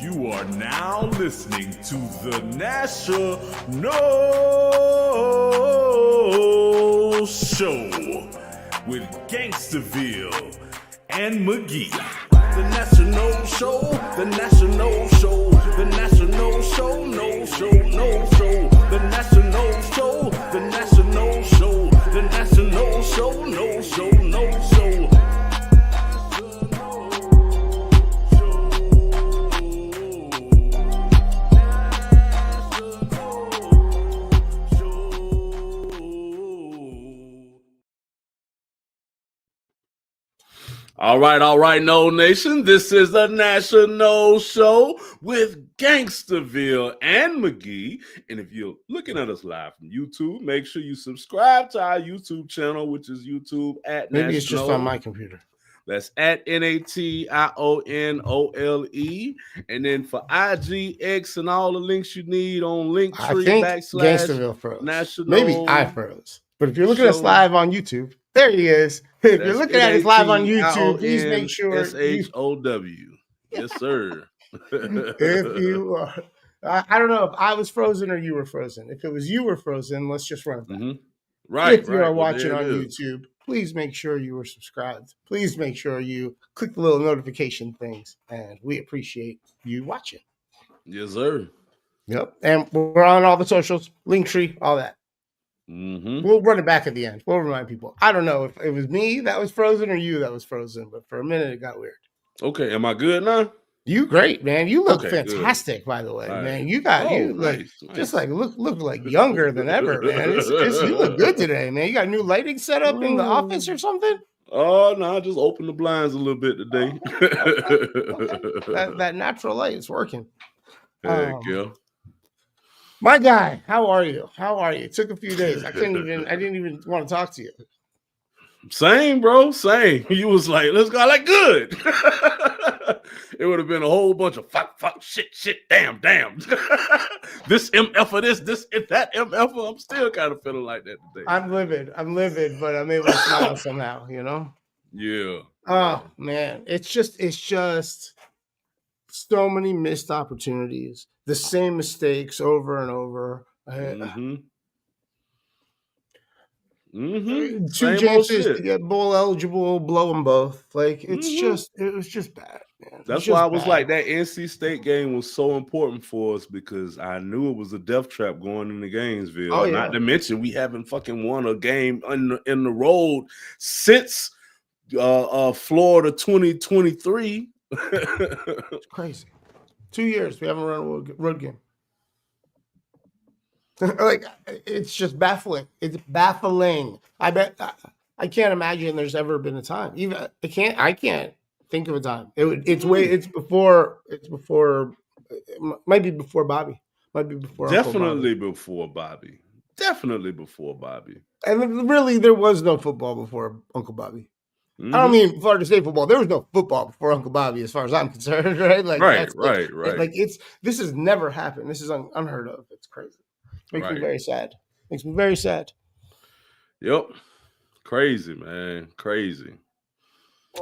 You are now listening to the National Show with Gangsterville and McGee. The National Show, the National Show, the National Show, no show, no show. The National Show, the National Show, the National Show, no show, no show. All right, No Nation. This is the National Show with Gangsterville and McGee. And if you're looking at us live from YouTube, make sure you subscribe to our YouTube channel, which is YouTube at Maybe National. it's just on my computer. That's at NATIONOLE. And then for IG, X, and all the links you need on Linktree, I think /Gangsterville froze. National. Maybe I froze. But if you're looking at us live on YouTube, there he is. If you're looking at us live on YouTube, please make sure SHOW. Yes, sir. If you are, I don't know if I was frozen or you were frozen. If it was you were frozen, let's just run it back. Mm-hmm. Right. If you are watching on YouTube, please make sure you are subscribed. Please make sure you click the little notification things, and we appreciate you watching. Yes, sir. Yep. And we're on all the socials, Linktree, all that. Mm-hmm. We'll run it back at the end. We'll remind people. I don't know if it was me that was frozen or you that was frozen, but for a minute it got weird. Okay, am I good now? You great, man. You look fantastic, good. By the way, man. Right. You got nice. Just like look like younger than ever, man. You look good today, man. You got new lighting set up in the office or something? Oh no, I just opened the blinds a little bit today. Okay. That natural light is working. Heck yeah. My guy, how are you? It took a few days. I didn't even want to talk to you. Same, bro. Same. You was like, let's go. Like, good. It would have been a whole bunch of fuck, shit, damn. This MF for this that MF. I'm still kind of feeling like that today. I'm livid, but I'm able to smile somehow, you know? Yeah. Oh man. It's just so many missed opportunities, the same mistakes over and over. Mm-hmm. Two chances to get bowl eligible, blow them both. Like it was just bad, man. That's why I was like, that NC State game was so important for us because I knew it was a death trap going into Gainesville. Oh, yeah. Not to mention we haven't fucking won a game in the road since Florida 2023. It's crazy. 2 years we haven't run a road game. Like it's just baffling. It's baffling. I bet I can't imagine there's ever been a time. Even I can't think of a time. It's before. It might be before Bobby. Might be before. Definitely before Bobby. And really, there was no football before Uncle Bobby. Mm-hmm. I don't mean Florida State football. There was no football before Uncle Bobby, as far as I'm concerned, right? Like, right. Like this has never happened. This is unheard of. It's crazy. Makes me very sad. Yep. Crazy, man. Crazy.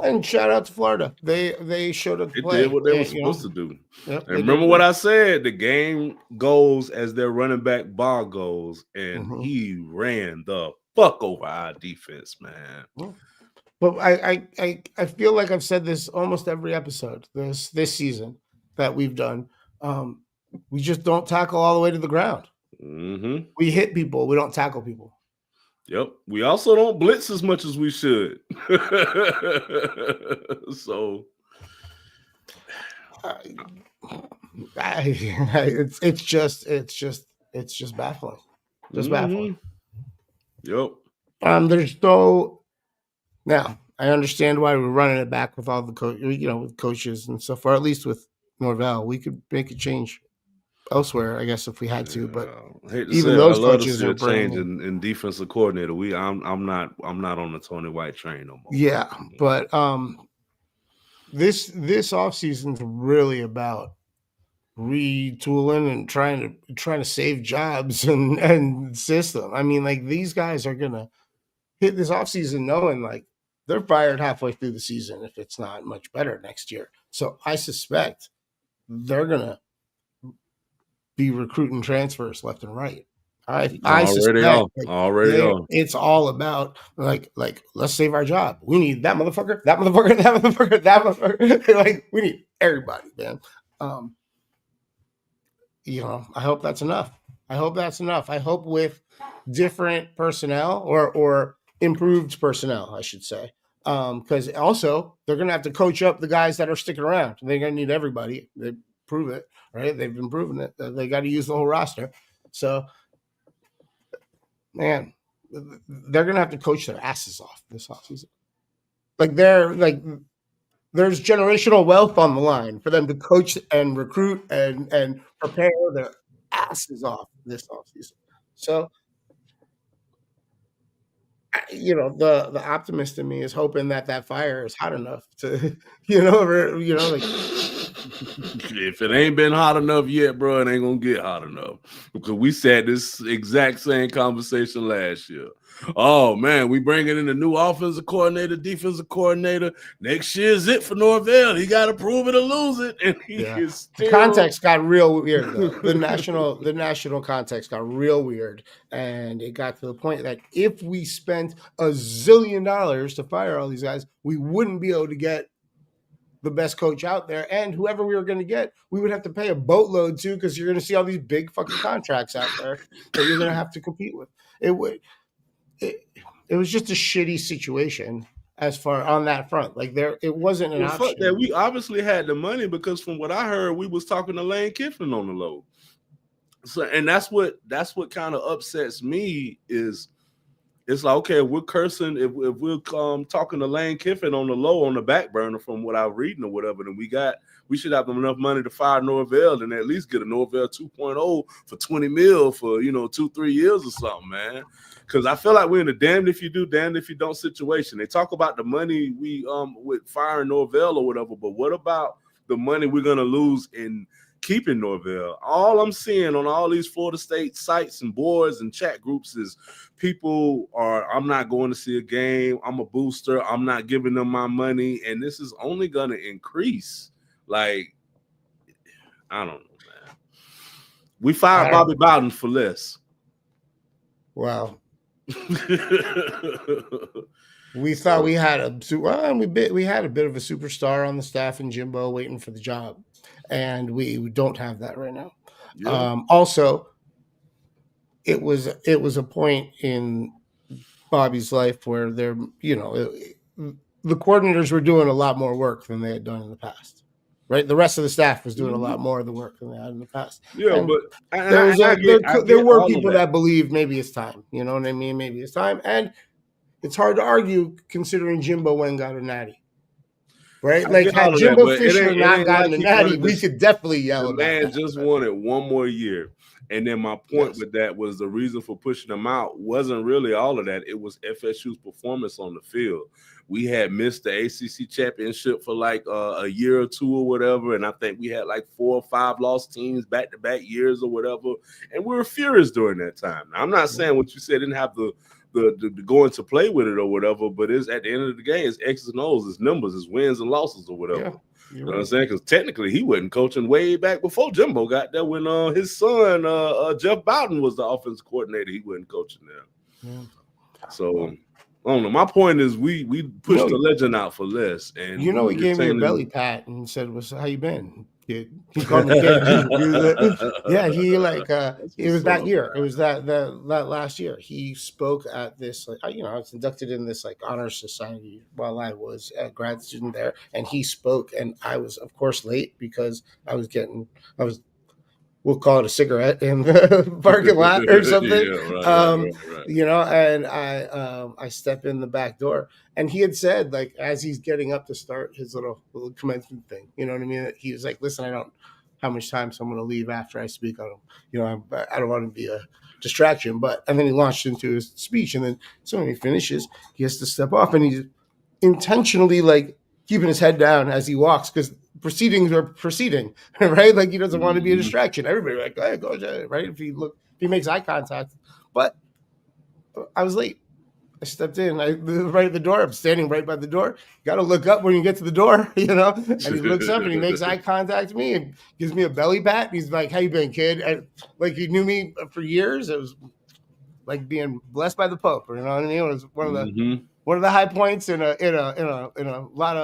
And shout out to Florida. They showed up to play. They did what they were supposed to do. Yep, and remember what I said? The game goes as their running back Ball goes, and he ran the fuck over our defense, man. Yeah. But I feel like I've said this almost every episode this season that we've done. We just don't tackle all the way to the ground. Mm-hmm. We hit people. We don't tackle people. Yep. We also don't blitz as much as we should. So it's just baffling. Just baffling. Yep. There's no. Now I understand why we're running it back with all the with coaches and stuff, or at least with Norvell. We could make a change elsewhere, I guess, if we had to. But even those coaches are changing in defensive coordinator. I'm not on the Tony White train no more. Yeah, but this offseason is really about retooling and trying to save jobs and system. I mean, like, these guys are gonna hit this offseason knowing like they're fired halfway through the season if it's not much better next year. So I suspect they're gonna be recruiting transfers left and right. I Already suspect on. Already on. it's all about like let's save our job. We need that motherfucker, that motherfucker, that motherfucker, that motherfucker. Like we need everybody, man. I hope that's enough. I hope with different personnel or improved personnel, I should say. Because also they're gonna have to coach up the guys that are sticking around. They're gonna need everybody. They prove it, right? They've been proving it. They got to use the whole roster. So, man, they're gonna have to coach their asses off this offseason. There's generational wealth on the line for them to coach and recruit and prepare their asses off this offseason. So, the optimist in me is hoping that fire is hot enough to, like. If it ain't been hot enough yet, bro, it ain't gonna get hot enough. Because we said this exact same conversation last year. Oh man, we bringing in a new offensive coordinator, defensive coordinator. Next year's it for Norvell. He got to prove it or lose it, and he is still. The context got real weird. Though. The national context got real weird, and it got to the point that if we spent $1 zillion to fire all these guys, we wouldn't be able to get the best coach out there, and whoever we were going to get, we would have to pay a boatload to because you're going to see all these big fucking contracts out there that you're going to have to compete with. It was just a shitty situation as far on that front. Like it wasn't an option. That we obviously had the money because from what I heard, we was talking to Lane Kiffin on the low. So, and that's what kind of upsets me is. It's like, okay, if we're cursing, if we're talking to Lane Kiffin on the low, on the back burner from what I'm reading or whatever, then we should have enough money to fire Norvell and at least get a Norvell 2.0 for $20 million for 2-3 years or something, man. Because I feel like we're in a damned if you do, damned if you don't situation. They talk about the money we with firing Norvell or whatever, but what about the money we're gonna lose in keeping Norvell? All I'm seeing on all these Florida State sites and boards and chat groups is people I'm not going to see a game. I'm a booster. I'm not giving them my money. And this is only going to increase. Like, I don't know, man. We fired Bobby Bowden for less. Wow. We thought we had we had a bit of a superstar on the staff in Jimbo waiting for the job. And we don't have that right now. Yeah. Also, it was a point in Bobby's life where the coordinators were doing a lot more work than they had done in the past. Right, the rest of the staff was doing a lot more of the work than they had in the past. Yeah, and but there were people that believed maybe it's time. You know what I mean? Maybe it's time, and it's hard to argue considering Jimbo went and got a natty. Right, like had Jimbo Fisher not gotten a natty, we could definitely yell about that. The man just wanted one more year, and then my point with that was the reason for pushing him out wasn't really all of that. It was FSU's performance on the field. We had missed the ACC championship for like a year or two or whatever, and I think we had like 4 or 5 lost teams back-to-back years or whatever, and we were furious during that time. Now, I'm not saying what you said didn't have the going to play with it or whatever, but it's at the end of the game, it's X's and O's, it's numbers, it's wins and losses or whatever. Yeah, you know what I'm saying? Because technically he wasn't coaching way back before Jimbo got there when his son Jeff Bowden was the offensive coordinator. He wasn't coaching there. Yeah. So I don't know. My point is we pushed the legend out for less. And he gave me a belly pat and said, "How you been, kid?" He called me kid. Yeah, it was that year. It was that last year. He spoke at this, I was inducted in this honor society while I was a grad student there, and he spoke, and I was of course late because we'll call it a cigarette in the parking lot or something. Yeah, right. And I step in the back door, and he had said, as he's getting up to start his little commencement thing, you know what I mean? He was like, "Listen, I don't know how much time, so I'm going to leave after I speak on him. I don't want to be a distraction." And then he launched into his speech, and then so when he finishes, he has to step off, and he's intentionally keeping his head down as he walks because proceedings are proceeding, right? He doesn't want to be a distraction. Everybody "Hey, go ahead," right? If he makes eye contact. But I was late. I stepped in. Right at the door. I'm standing right by the door. You got to look up when you get to the door, you know. And he looks up and he makes eye contact with me and gives me a belly pat. He's like, "How you been, kid?" And like he knew me for years. It was like being blessed by the Pope. You know what I mean? It was one of the high points in a lot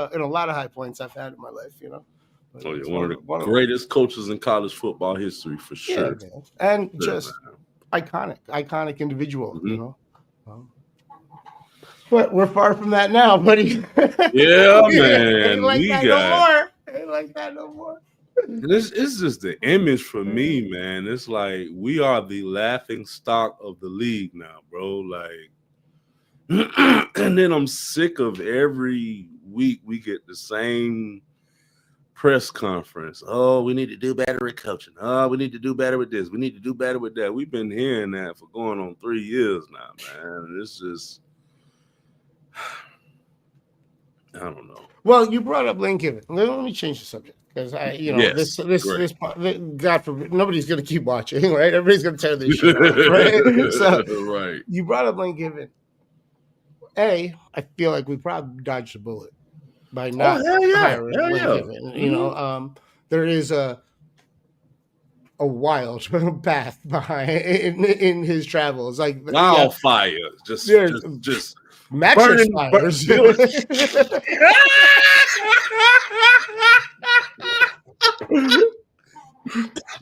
of high points I've had in my life. You know. But Oh yeah, one of the greatest coaches in college football history for sure. Yeah, and just iconic individual. You know. But we're far from that now, buddy. Yeah, man. Ain't like that no more. Ain't like that no more. This is just the image for me, man. It's like we are the laughing stock of the league now, bro. Like, and then I'm sick of every week we get the same press conference. Oh, we need to do better at coaching. Oh, we need to do better with this. We need to do better with that. We've been hearing that for going on 3 years now, man. It's just, I don't know. Well, you brought up Lane Kiffin. Let me change the subject because this God forbid, nobody's going to keep watching, right? Everybody's going to tear this shit off, right? So, right. You brought up Lane Kiffin. I feel like we probably dodged a bullet by not hiring Lane Kiffin. You know, there is a wild path behind in his travels, like wildfire, just mattress fires.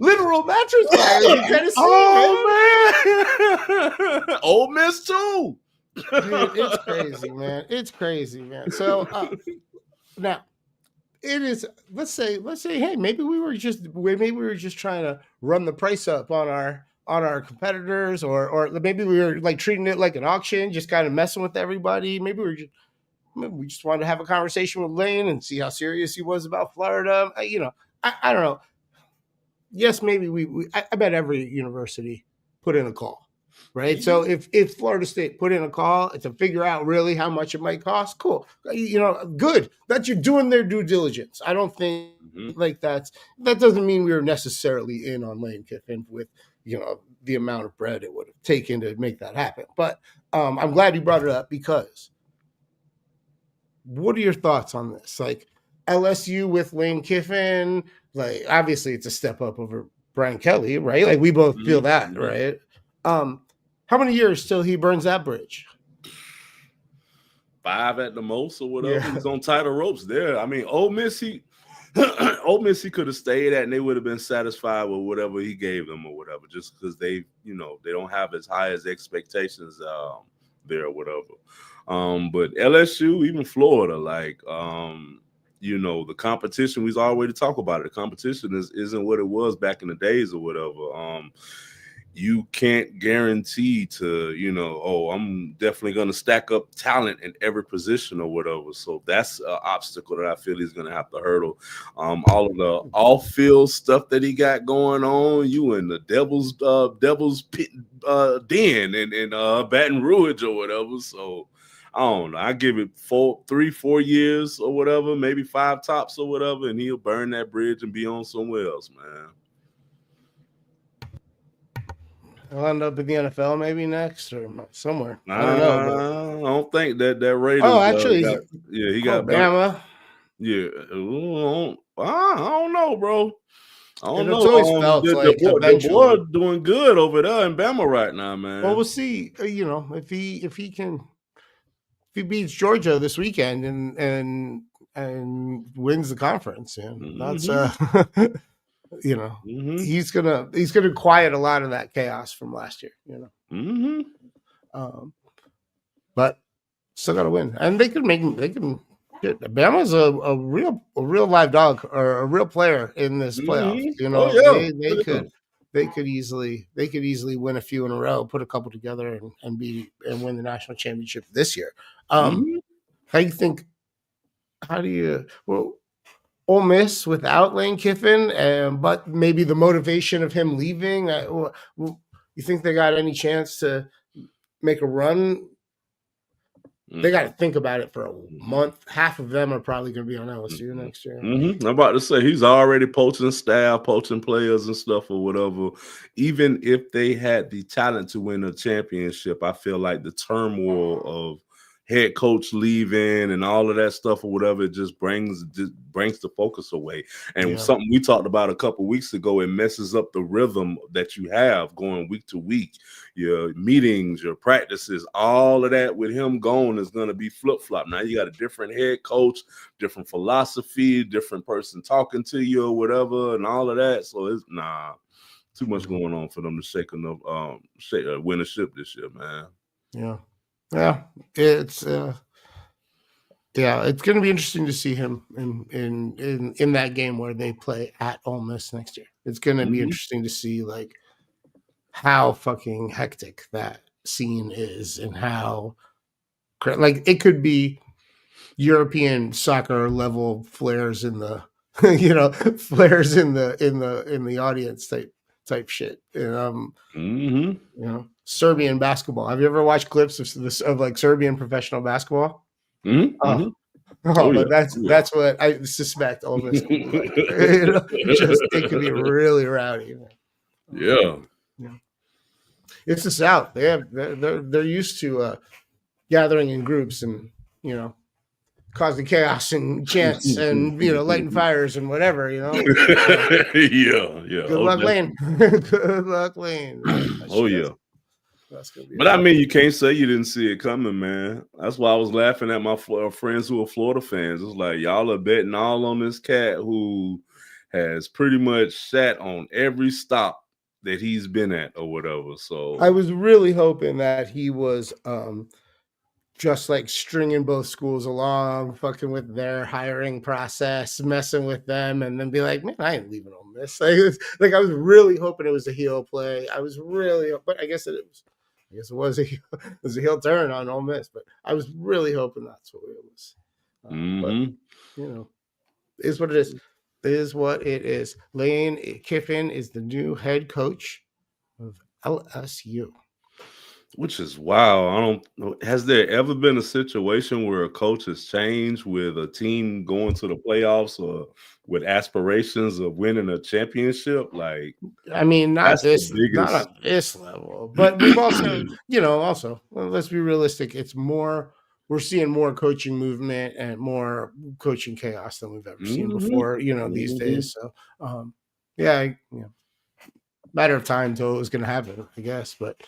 Literal mattress fires in Tennessee. Oh man, Ole Miss too. Dude, it's crazy, man. It's crazy, man. So now it is. Let's say, hey, maybe we were just trying to run the price up on our competitors, or maybe we were like treating it like an auction, just kind of messing with everybody. Maybe we just wanted to have a conversation with Lane and see how serious he was about Florida. You know, I don't know. Yes, maybe I bet every university put in a call, right? So if Florida State put in a call to figure out really how much it might cost, cool. You know, good that you're doing their due diligence. I don't think like that doesn't mean we were necessarily in on Lane Kiffin with, you know, the amount of bread it would have taken to make that happen. But I'm glad you brought it up because what are your thoughts on this? Like LSU with Lane Kiffin, like obviously it's a step up over Brian Kelly, right? Like we both feel that, right? How many years till he burns that bridge? 5 at the most or whatever. Yeah. He's on tighter ropes there. I mean, Ole Miss, he could have stayed at and they would have been satisfied with whatever he gave them or whatever, just because they don't have as high as expectations there or whatever. But LSU, even Florida, like the competition, we've already talked about it. The competition isn't what it was back in the days or whatever. You can't guarantee to, I'm definitely going to stack up talent in every position or whatever. So that's an obstacle that I feel he's going to have to hurdle. All of the off-field stuff that he got going on, you in the Devil's pit, den in Baton Rouge or whatever. So I don't know. I give it 3-4 years or whatever, maybe 5 tops or whatever, and he'll burn that bridge and be on somewhere else, man. He'll end up in the NFL maybe next or somewhere. I don't know. I don't think that Raiders. Oh, actually, he got Bama. Yeah, I don't know, bro. I don't know. Always felt like the boy doing good over there in Bama right now, man. Well, we'll see. If he beats Georgia this weekend and wins the conference, that's he's gonna quiet a lot of that chaos from last year, but still gotta win, and they can. Bama's a real live dog or a real player in this playoff. They could easily win a few in a row, put a couple together, and win the national championship this year. How do you Ole Miss without Lane Kiffin, but maybe the motivation of him leaving? You think they got any chance to make a run They got to think about it for a month. Half of them are probably going to be on LSU next year. I'm about to say he's already poaching staff, poaching players and stuff or whatever. Even if they had the talent to win a championship, I feel like the turmoil of head coach leaving and all of that stuff or whatever, it just brings the focus away. And something we talked about a couple weeks ago, it messes up the rhythm that you have going week to week. Your meetings, your practices, all of that with him gone is going to be flip-flop. Now you got a different head coach, different philosophy, different person talking to you or whatever, and all of that. So it's too much going on for them to win a ship this year, man. Yeah, it's going to be interesting to see him in that game where they play at Ole Miss next year. It's going to be interesting to see like how fucking hectic that scene is and how like it could be European soccer level flares in the flares in the audience type shit. And Serbian basketball. Have you ever watched clips of like Serbian professional basketball? That's what I suspect. Ole Miss it could be really rowdy. Yeah. It's the South. They're used to gathering in groups and causing chaos and chants and lighting fires and whatever. Yeah. Good luck, Lane. Good luck, Lane. That's gonna be. But I mean, you can't say you didn't see it coming, man. That's why I was laughing at my friends who are Florida fans. It's like y'all are betting all on this cat who has pretty much sat on every stop that he's been at or whatever. So I was really hoping that he was just like stringing both schools along, fucking with their hiring process, messing with them, and then be like, man, I ain't leaving Ole Miss. Like I was really hoping it was a heel play. But I guess it was a heel turn on Ole Miss, but I was really hoping that's what it was. But is what it is. It is what it is. Lane Kiffin is the new head coach of LSU. Which is wow. I don't know. Has there ever been a situation where a coach has changed with a team going to the playoffs or with aspirations of winning a championship? Like, I mean, not on this level, but we've also, well, let's be realistic. It's more, we're seeing more coaching movement and more coaching chaos than we've ever seen before, these days. So, matter of time till it was going to happen, I guess, but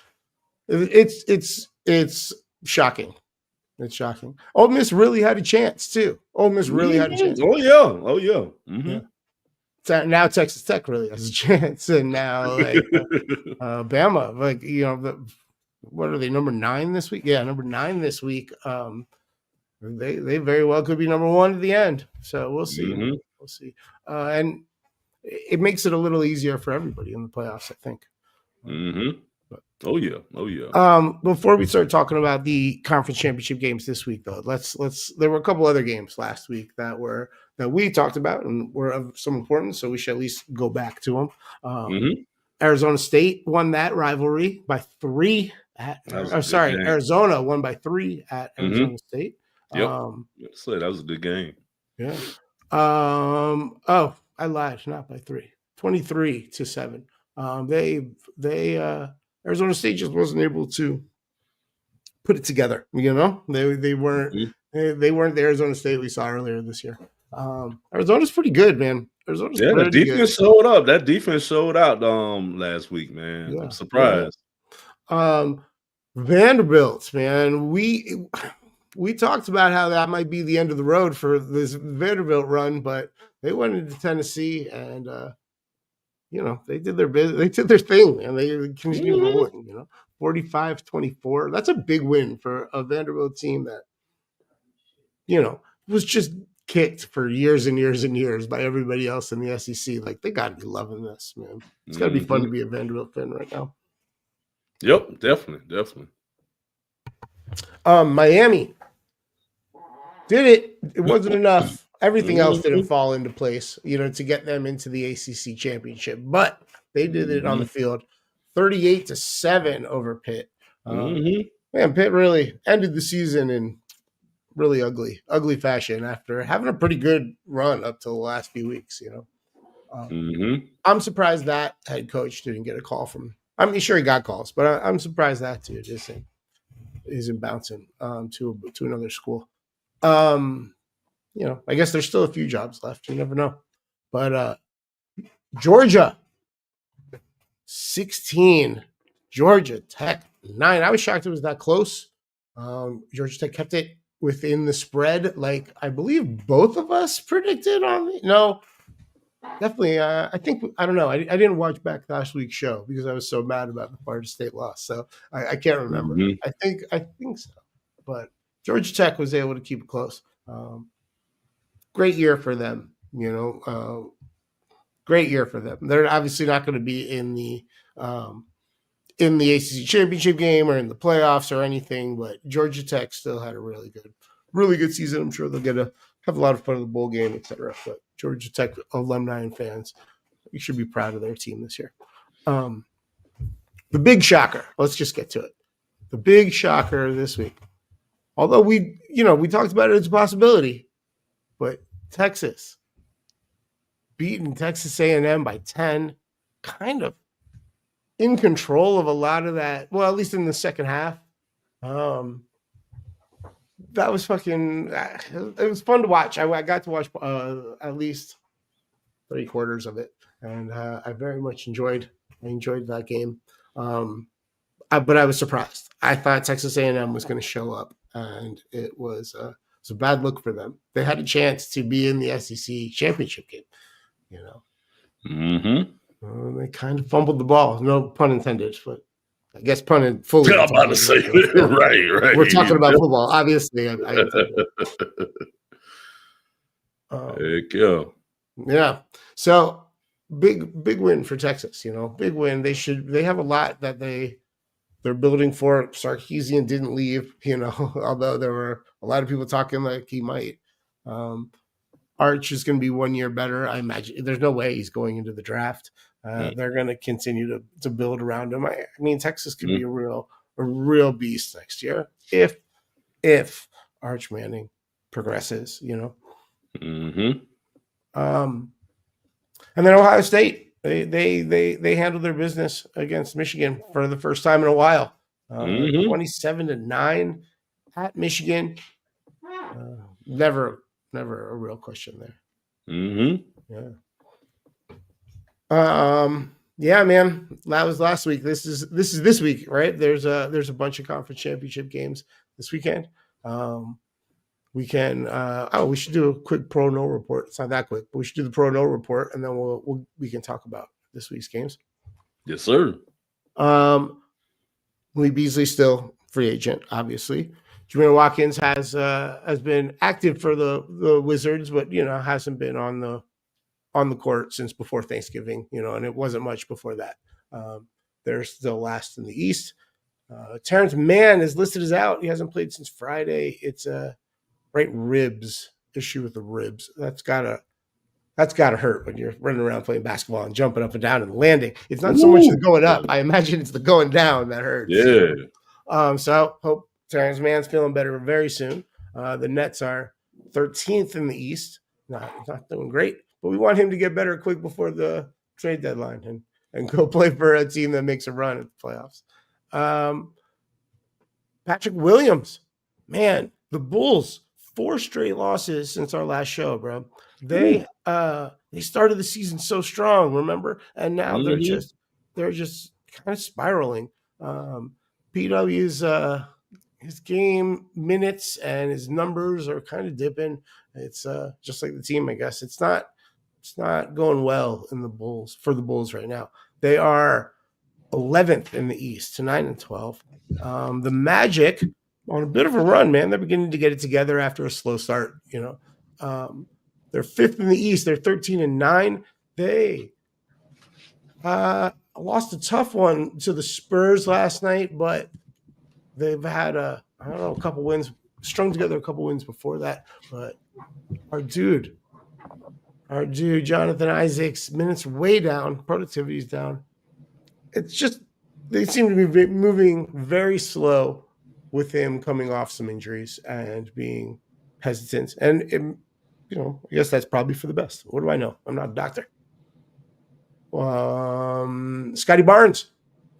it's shocking. It's shocking. Ole Miss really had a chance too. Ole Miss really had a chance. Oh yeah. So now Texas Tech really has a chance, and now like Bama, like what are they, number 9 this week? Yeah, number 9 this week. They very well could be number 1 at the end. So we'll see. We'll see. And it makes it a little easier for everybody in the playoffs, I think. Oh yeah. Before we start talking about the conference championship games this week, though, let's there were a couple other games last week that we talked about and were of some importance, so we should at least go back to them. Arizona State won that rivalry by 3 Arizona won by 3 at Arizona State. So that was a good game. Yeah. I lied, not by 3. 23-7. Arizona State just wasn't able to put it together. They weren't they weren't the Arizona State we saw earlier this year. Arizona's pretty good, man. The defense showed up. That defense showed out last week, man. I'm surprised. Vanderbilt, man. We talked about how that might be the end of the road for this Vanderbilt run, but they went into Tennessee and they did their business. They did their thing, and they continued rolling. 45-24. That's a big win for a Vanderbilt team that, was just kicked for years and years and years by everybody else in the SEC. Like, they got to be loving this, man. It's got to be fun to be a Vanderbilt fan right now. Yep, definitely. Miami did it. It wasn't enough. Everything else didn't fall into place, to get them into the ACC championship. But they did it on the field, 38-7 over Pitt. Man, Pitt really ended the season in really ugly fashion after having a pretty good run up to the last few weeks. I'm surprised that head coach didn't get a call from. I mean, sure he got calls, but I'm surprised that dude isn't bouncing to another school. I guess there's still a few jobs left. You never know. But Georgia 16, Georgia Tech 9. I was shocked it was that close. Georgia Tech kept it within the spread, like I believe both of us predicted on it. No, definitely. I don't know. I didn't watch back last week's show because I was so mad about the Florida State loss. So I can't remember. I think so. But Georgia Tech was able to keep it close. Great year for them. Great year for them. They're obviously not going to be in the ACC championship game or in the playoffs or anything, but Georgia Tech still had a really good season. I'm sure they'll have a lot of fun in the bowl game, etc. But Georgia Tech alumni and fans, you should be proud of their team this year. The big shocker. Let's just get to it. The big shocker this week. Although we talked about it as a possibility, but Texas beating Texas A&M by 10, kind of in control of a lot of that. Well, at least in the second half. That was fucking. It was fun to watch. I got to watch at least 3/4 of it, and I very much enjoyed that game. But I was surprised. I thought Texas A&M was going to show up, and it was a bad look for them. They had a chance to be in the SEC championship game. They kind of fumbled the ball. No pun intended, but I guess pun fully. I'm about to say, right. We're talking about football, obviously. Heck yeah. Yeah. So big win for Texas. Big win. They have a lot that they're building for. Sarkisian didn't leave. Although there were a lot of people talking like he might. Arch is going to be 1 year better. I imagine there's no way he's going into the draft. They're going to continue to build around him. I mean, Texas could be a real beast next year if Arch Manning progresses. And then Ohio State, they handled their business against Michigan for the first time in a while. 27-9 at Michigan. Never a real question there. Yeah, man. That was last week. This is this week, right? There's a bunch of conference championship games this weekend. We should do a quick pro no report. It's not that quick, but we should do the pro no report, and then we can talk about this week's games. Yes, sir. Lee Beasley still free agent, obviously. Jamir Watkins has been active for the Wizards, but hasn't been on the court since before Thanksgiving, and it wasn't much before that. They're still last in the East. Terrence Mann is listed as out. He hasn't played since Friday. It's a right ribs issue with the ribs. That's gotta hurt when you're running around playing basketball and jumping up and down and landing. It's not so much the going up. I imagine it's the going down that hurts. Yeah. So hope Terrence Mann's feeling better very soon. The Nets are 13th in the East. Not doing great, but we want him to get better quick before the trade deadline and go play for a team that makes a run at the playoffs. Patrick Williams, man, the Bulls, 4 straight losses since our last show, bro. They started the season so strong, remember? And now they're just kind of spiraling. PW's his game minutes and his numbers are kind of dipping. It's just like the team, I guess. It's not going well for the Bulls right now. They are 11th in the East to 9-12. The Magic on a bit of a run, man. They're beginning to get it together after a slow start. They're 5th in the East. They're 13-9. They lost a tough one to the Spurs last night, but they've had a couple wins, strung together a couple wins before that. But our dude, Jonathan Isaac's minutes way down, productivity's down. It's just they seem to be moving very slow with him coming off some injuries and being hesitant, and I guess that's probably for the best. What do I know? I'm not a doctor. Scotty Barnes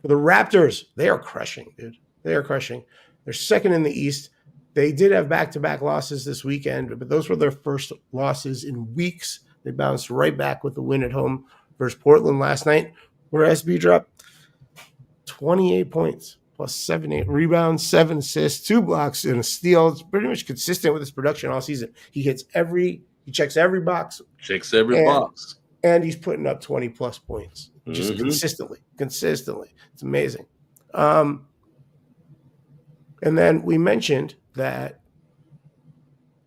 for the Raptors. They are crushing, dude. They are crushing. They're second in the East. They did have back-to-back losses this weekend, but those were their first losses in weeks. They bounced right back with the win at home versus Portland last night, where SB dropped 28 points plus 7 rebounds, 7 assists, 2 blocks, and a steal. It's pretty much consistent with his production all season. He checks every box. Checks every box. And he's putting up 20 plus points just consistently. It's amazing. And then we mentioned that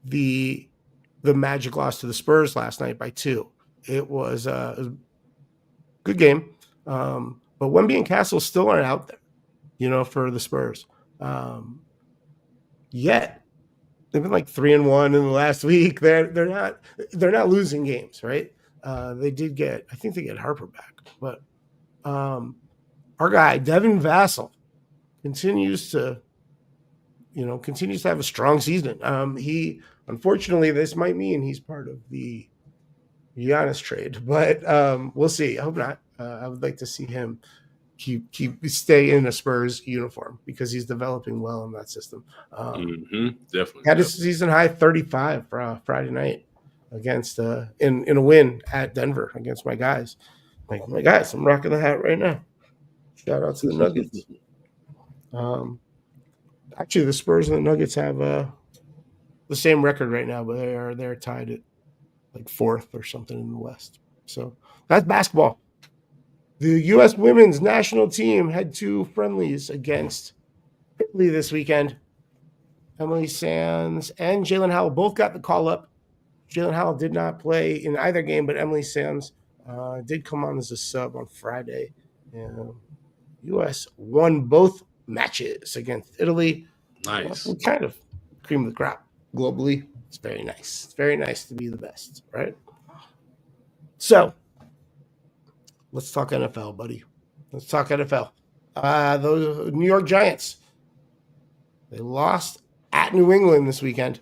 the Magic lost to the Spurs last night by 2. It was a good game. But Wemby and Castle still aren't out there, for the Spurs. Yet they've been like 3-1 in the last week. They're not losing games, right? I think they get Harper back, but our guy Devin Vassell continues to have a strong season. He, unfortunately, this might mean he's part of the Giannis trade, but we'll see. I hope not. I would like to see him stay in a Spurs uniform because he's developing well in that system. Definitely had a season high 35 for Friday night against in a win at Denver against my guys. I'm rocking the hat right now. Shout out to the Nuggets. Actually, the Spurs and the Nuggets have the same record right now, but they're tied at like 4th or something in the West. So that's basketball. The U.S. women's national team had 2 friendlies against Italy this weekend. Emily Sands and Jalen Howell both got the call up. Jalen Howell did not play in either game, but Emily Sands did come on as a sub on Friday. And U.S. won both matches against Italy. Nice. We kind of cream of the crop globally. It's very nice. It's very nice to be the best, right? So let's talk NFL, buddy. Let's talk NFL. Those New York Giants, they lost at New England this weekend.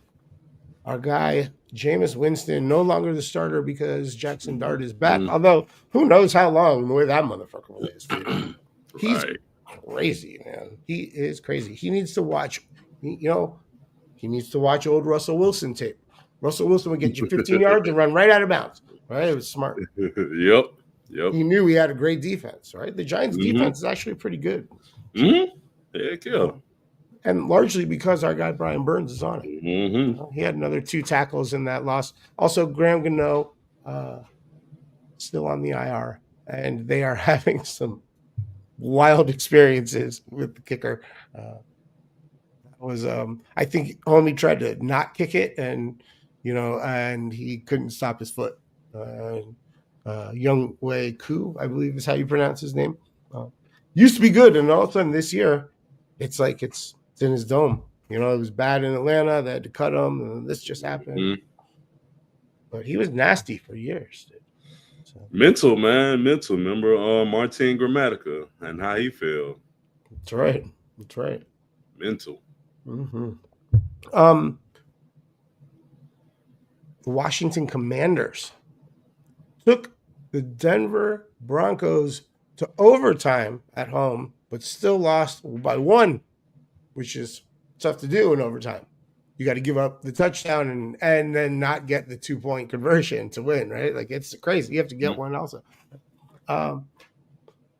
Our guy, Jameis Winston, no longer the starter because Jackson Dart is back. Although, who knows how long the way that motherfucker plays. He's crazy, man. He is crazy. He needs to watch, he needs to watch old Russell Wilson tape. Russell Wilson would get you 15 yards and run right out of bounds. Right? It was smart. Yep. He knew he had a great defense, right? The Giants' defense is actually pretty good. Heck yeah. And largely because our guy Brian Burns is on it. He had another 2 tackles in that loss. Also, Graham Gano still on the IR, and they are having some wild experiences with the kicker. I think Homie tried to not kick it, and he couldn't stop his foot. Young Wei Koo, I believe is how you pronounce his name. Used to be good, and all of a sudden this year, it's like it's in his dome. It was bad in Atlanta. They had to cut him, and this just happened. But he was nasty for years. Dude. So. Mental, man. Mental. Remember Martin Gramatica and how he felt. That's right. Mental. The Washington Commanders took the Denver Broncos to overtime at home, but still lost by 1, which is tough to do in overtime. You got to give up the touchdown and then not get the 2-point conversion to win, right? Like, it's crazy. You have to get one also.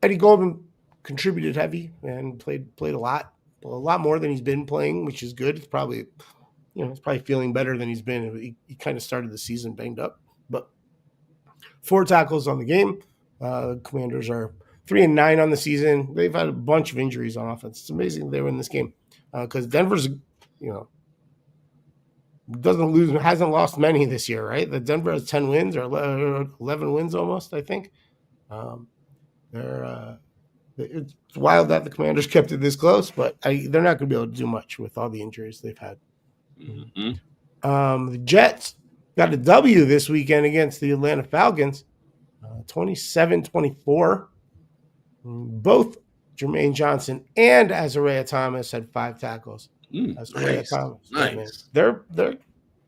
Eddie Goldman contributed heavy and played a lot more than he's been playing, which is good. It's probably, he's probably feeling better than he's been. He kind of started the season banged up, but 4 tackles on the game. Commanders are 3-9 on the season. They've had a bunch of injuries on offense. It's amazing they were in this game because Denver's, hasn't lost many this year, right? The Denver has 10 wins or 11 wins almost, I think. It's wild that the Commanders kept it this close, but they're not going to be able to do much with all the injuries they've had. The Jets got a W this weekend against the Atlanta Falcons, 27-24. Both Jermaine Johnson and Azariah Thomas had 5 tackles. Azariah Thomas, Nice. They're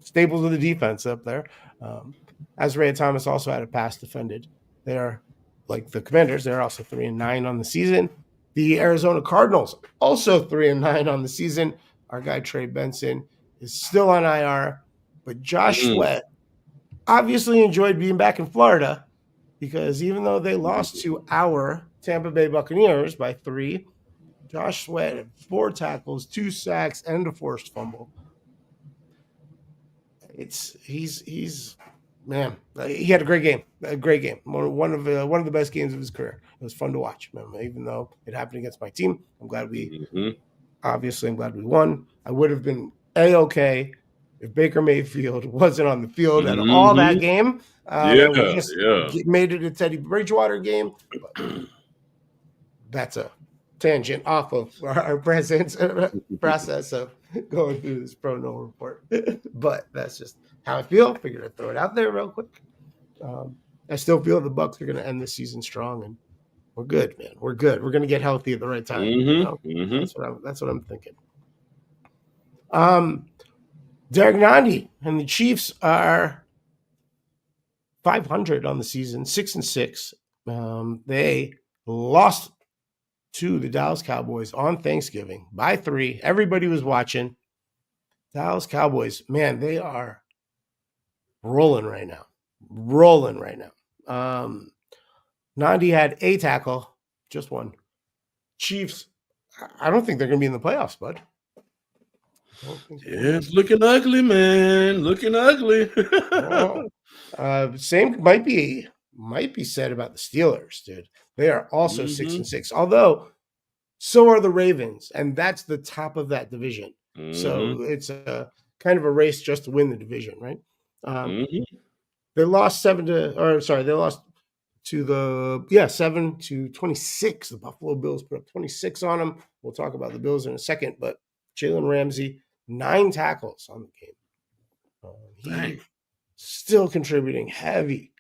staples of the defense up there. Isaiah Thomas also had a pass defended. They're like the Commanders. They're also 3-9 on the season. The Arizona Cardinals also 3-9 on the season. Our guy Trey Benson is still on IR, but Josh Sweat obviously enjoyed being back in Florida because even though they lost to our Tampa Bay Buccaneers by 3, Josh Sweat had 4 tackles, 2 sacks, and a forced fumble. He's man, he had a great game. One of the best games of his career. It was fun to watch, man. Even though it happened against my team, I'm glad we won. I would have been A-okay if Baker Mayfield wasn't on the field at all that game. We just made it a Teddy Bridgewater game. That's a tangent off of our process of going through this Pro No report. But that's just how I feel. Figured I'd throw it out there real quick. I still feel the Bucs are going to end the season strong, and we're good, man. We're good. We're going to get healthy at the right time. That's what I'm thinking. Derek Nandi and the Chiefs are 500 on the season, 6-6. They lost to the Dallas Cowboys on Thanksgiving by 3. Everybody was watching. Dallas Cowboys, man, they are rolling right now. Nandi had a tackle, just one. Chiefs, I don't think they're going to be in the playoffs, bud. It's looking ugly, man. Looking ugly. Same might be said about the Steelers, dude. They are also 6-6, although so are the Ravens, and that's the top of that division. So it's a kind of a race just to win the division, right? They lost 7-26. The Buffalo Bills put up 26 on them. We'll talk about the Bills in a second, but Jalen Ramsey, 9 tackles on the game. Still contributing heavy,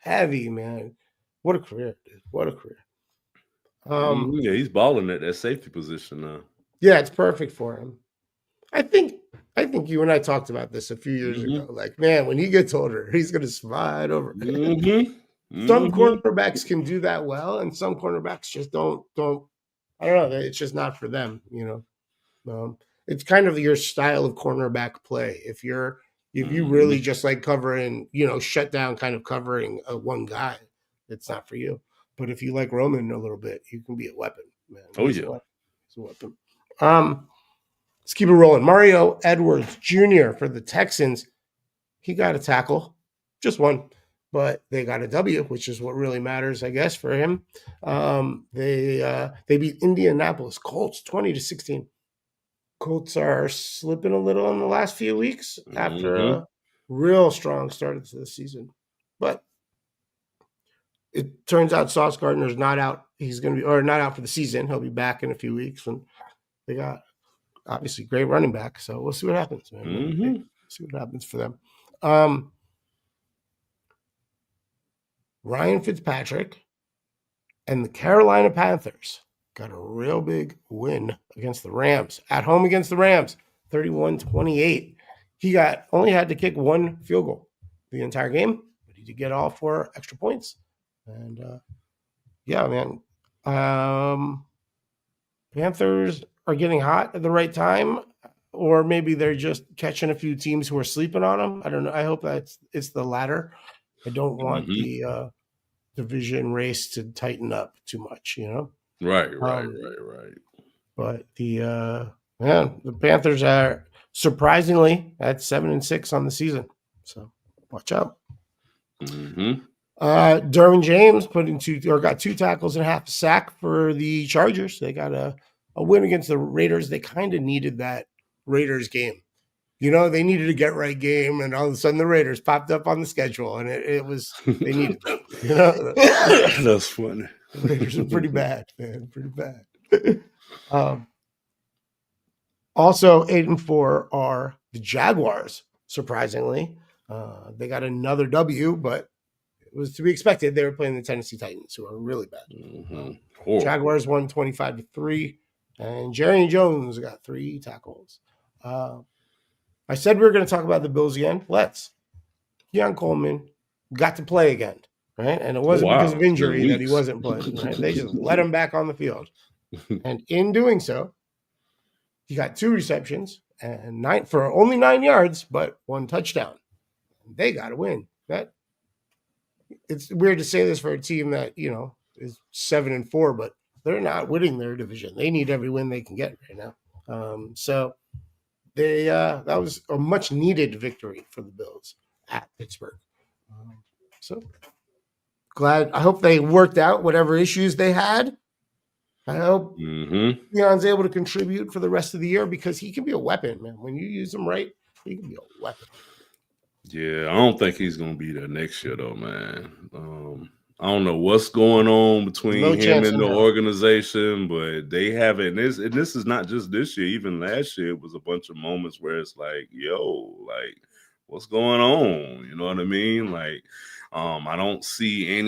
man. What a career, dude. What a career. He's balling at that safety position now. Yeah, it's perfect for him. I think you and I talked about this a few years ago. Like, man, when he gets older, he's going to slide over. Some cornerbacks can do that well, and some cornerbacks just don't. I don't know. It's just not for them, you know. It's kind of your style of cornerback play. If you really just like covering, shut down kind of covering one guy, it's not for you. But if you like Roman a little bit, you can be a weapon, man. He's a weapon. Let's keep it rolling. Mario Edwards Jr. for the Texans. He got a tackle, just one, but they got a W, which is what really matters, I guess, for him. They beat Indianapolis Colts 20-16. Colts are slipping a little in the last few weeks after a real strong start to the season. But it turns out Sauce Gardner's not out. He's going to be not out for the season. He'll be back in a few weeks. And they got obviously great running back. So we'll see what happens, man. See what happens for them. Ryan Fitzpatrick and the Carolina Panthers got a real big win against the Rams. At home against the Rams, 31-28. He only had to kick 1 field goal the entire game, but he did get all 4 extra points. And yeah, man. Panthers are getting hot at the right time, or maybe they're just catching a few teams who are sleeping on them. I don't know. I hope it's the latter. I don't want the division race to tighten up too much, Right. But the Panthers are surprisingly at 7-6 on the season. So watch out. Derwin James got 2 tackles and half a sack for the Chargers. They got a win against the Raiders. They kind of needed that Raiders game. They needed a get right game, and all of a sudden the Raiders popped up on the schedule, and they needed that. That's funny. The Raiders are pretty bad, man. Pretty bad. Also, 8-4 are the Jaguars, surprisingly. They got another W, but it was to be expected. They were playing the Tennessee Titans, who are really bad. Jaguars won 25-3, and Jerry Jones got 3 tackles. I I said we were going to talk about the Bills again. Let's. Keon Coleman got to play again, right? And it wasn't because Wow, of it's been injury that he weeks. wasn't playing, right? They just let him back on the field. And in doing so, he got 2 receptions and 9 for only 9 yards, but 1 touchdown. They got to win. That it's weird to say this for a team that, you know, is 7-4, but they're not winning their division. They need every win they can get right now. So they that was a much needed victory for the Bills at Pittsburgh. So glad. I hope they worked out whatever issues they had. I hope Keon's able to contribute for the rest of the year because he can be a weapon, man. When you use him right, he can be a weapon. Yeah, I don't think he's gonna be there next year though, man. I don't know what's going on between him and the organization, but they haven't. This is not just this year. Even last year, it was a bunch of moments where it's like, yo, like, what's going on? You know what I mean? Like, I don't see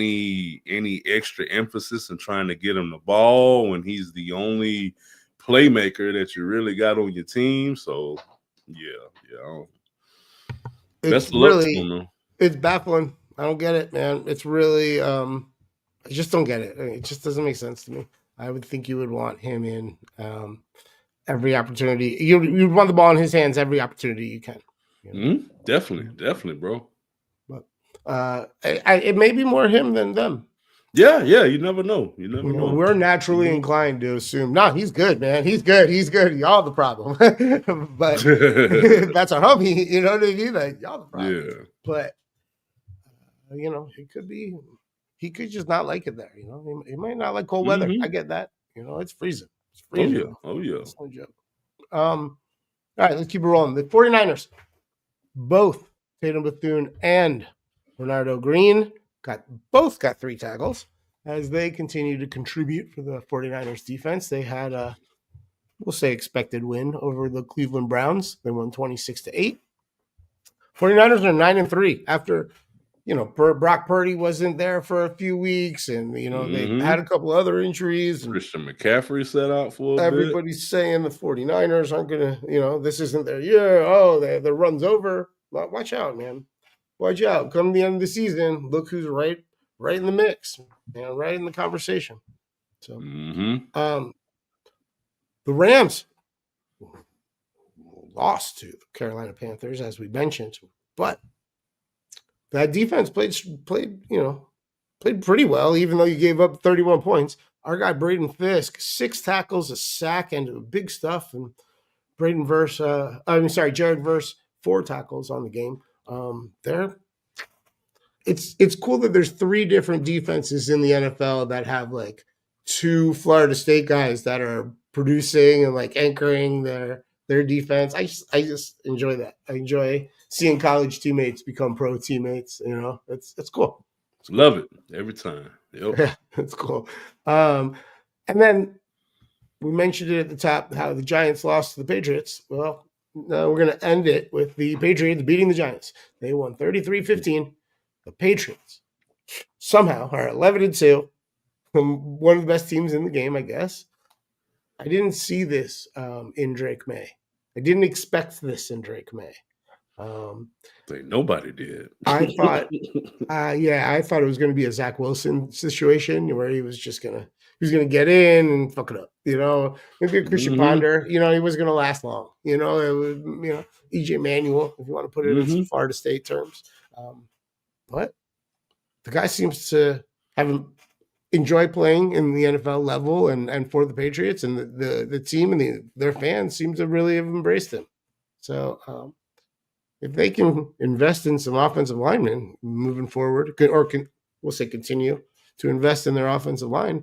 any extra emphasis in trying to get him the ball when he's the only playmaker that you really got on your team. So, yeah. Best of luck to him. It's baffling. I don't get it, man. It's really, I just don't get it. It just doesn't make sense to me. I would think you would want him in every opportunity. You'd want the ball in his hands every opportunity you can. You know? Definitely, bro. But it may be more him than them. Yeah. You never know. You never know. We're naturally inclined to assume, no, he's good, man. He's good. Y'all the problem. But that's our homie. You know what I mean? Like, y'all the problem. Yeah. But you know, he could just not like it there. You know, he might not like cold weather. I get that. You know, it's freezing. It's freezing. Oh yeah. It's no joke. All right, let's keep it rolling. The 49ers, both Tatum Bethune and Bernardo Green both got 3 tackles as they continue to contribute for the 49ers defense. They had a, we'll say, expected win over the Cleveland Browns. They won 26-8. 49ers are 9-3 after, you know, Brock Purdy wasn't there for a few weeks, and you know they had a couple other injuries. And Christian McCaffrey set out for everybody's saying the 49ers aren't gonna, you know, this isn't their year. Oh, the run's over. Watch out, man. Watch out. Come the end of the season, look who's right in the mix, you know, right in the conversation. So, the Rams lost to the Carolina Panthers, as we mentioned, but that defense played pretty well, even though you gave up 31 points. Our guy Braden Fisk, 6 tackles, a sack, and big stuff. And Jared Verse, 4 tackles on the game. It's cool that there's 3 different defenses in the NFL that have like 2 Florida State guys that are producing and like anchoring their defense. I just enjoy that. I enjoy seeing college teammates become pro teammates. You know, it's cool. Love it every time. Yep. Yeah, it's cool. And then we mentioned it at the top how the Giants lost to the Patriots. Well, now we're going to end it with the Patriots beating the Giants. They won 33-15. The Patriots somehow are 11-2, from one of the best teams in the game, I guess. I didn't see this in Drake May. I didn't expect this in Drake May. Nobody did. I thought, I thought it was going to be a Zach Wilson situation where he was going to get in and fuck it up. You know, maybe a Christian Ponder. You know, he wasn't going to last long. You know, it was, you know, EJ Manuel, if you want to put it in some Florida State terms. But the guy seems to enjoy playing in the NFL level and for the Patriots, and the team and their fans seem to really have embraced him. So if they can invest in some offensive linemen moving forward, we'll say continue to invest in their offensive line,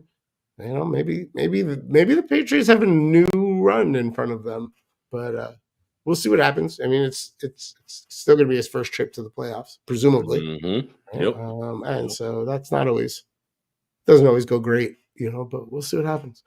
you know, maybe the Patriots have a new run in front of them. But we'll see what happens. I mean, it's still going to be his first trip to the playoffs, presumably. Yep. And so that's doesn't always go great, you know, but we'll see what happens.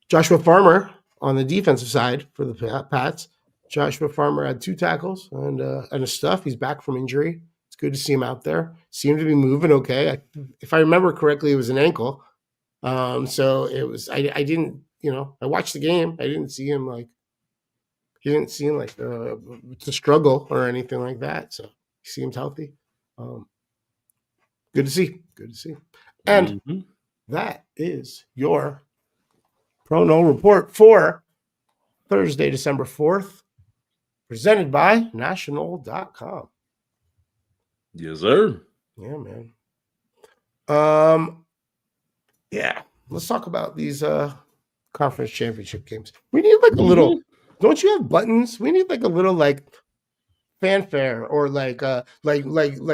Joshua Farmer on the defensive side for the Pats. Joshua Farmer had 2 tackles and a stuff. He's back from injury. It's good to see him out there. Seemed to be moving okay. If I remember correctly, it was an ankle. So it was. I didn't. You know, I watched the game. I didn't see him like he didn't seem like to struggle or anything like that. So he seems healthy. Good to see. Good to see. And that is your Prono report for Thursday, December 4th, presented by National.com. Yes, sir. Yeah, man. Yeah. Let's talk about these conference championship games. We need like a little. Don't you have buttons? We need like a little like fanfare or like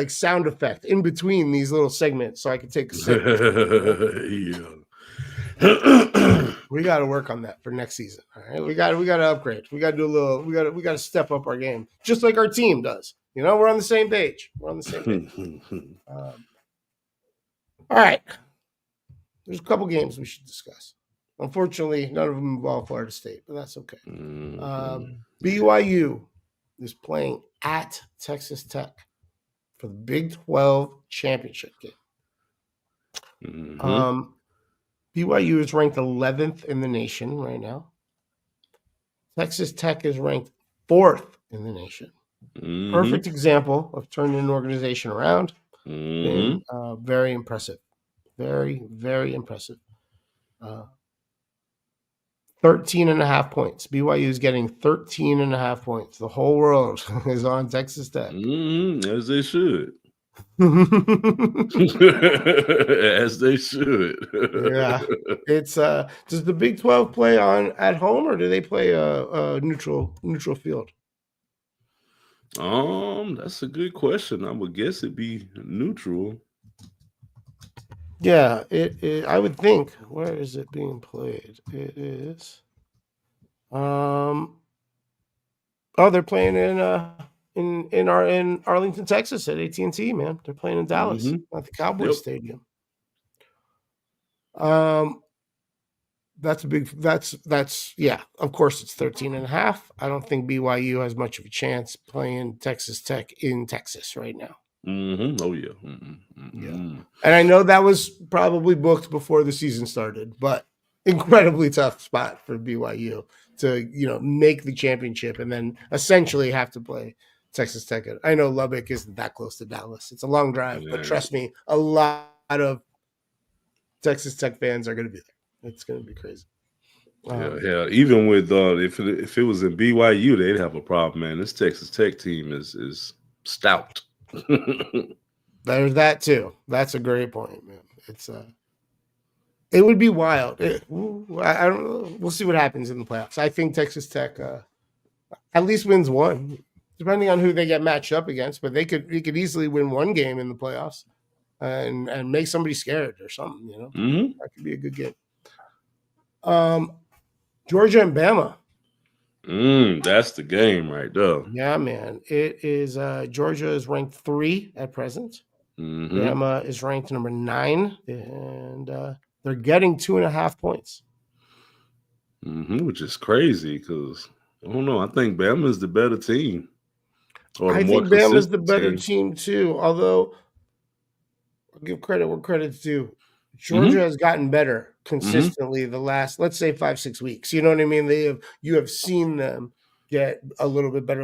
sound effect in between these little segments so I can take a sip. Yeah. We got to work on that for next season. All right, we got to upgrade. We got to do a little. We got to step up our game, just like our team does. You know, we're on the same page. We're on the same page. All right, there's a couple games we should discuss. Unfortunately, none of them involve Florida State, but that's okay. BYU is playing at Texas Tech for the Big 12 championship game. BYU is ranked 11th in the nation right now. Texas Tech is ranked 4th in the nation. Perfect example of turning an organization around. And, very impressive. Very, very impressive. 13.5 points. BYU is getting 13.5 points. The whole world is on Texas Tech. As they should. As they should. Yeah. It's does the Big 12 play on at home or do they play a neutral field? That's a good question. I would guess it'd be neutral. Yeah, it I would think. Where is it being played? It is they're playing in Arlington, Texas at AT&T, man. They're playing in Dallas at the Cowboys Stadium. That's a big that's yeah, of course it's 13.5. I don't think BYU has much of a chance playing Texas Tech in Texas right now. Oh yeah. Yeah. And I know that was probably booked before the season started, but incredibly tough spot for BYU to, make the championship and then essentially have to play Texas Tech. I know Lubbock isn't that close to Dallas. It's a long drive, but trust me, a lot of Texas Tech fans are going to be there. It's going to be crazy. Yeah. Even with if it was in BYU, they'd have a problem, man. This Texas Tech team is stout. There's that too. That's a great point, man. It's it would be wild. I don't know. We'll see what happens in the playoffs. I think Texas Tech at least wins one, depending on who they get matched up against. But they could easily win one game in the playoffs and make somebody scared or something. That could be a good game. Georgia and Bama. That's the game right there. Yeah, man. It is Georgia is ranked 3 at present. Bama is ranked number 9, and they're getting 2.5 points. Which is crazy because I don't know. I think Bama is the better team. I think Bama is the better team too. Although I'll give credit where credit's due. Georgia has gotten better consistently the last, let's say, 5-6 weeks. You know what I mean? You have seen them get a little bit better,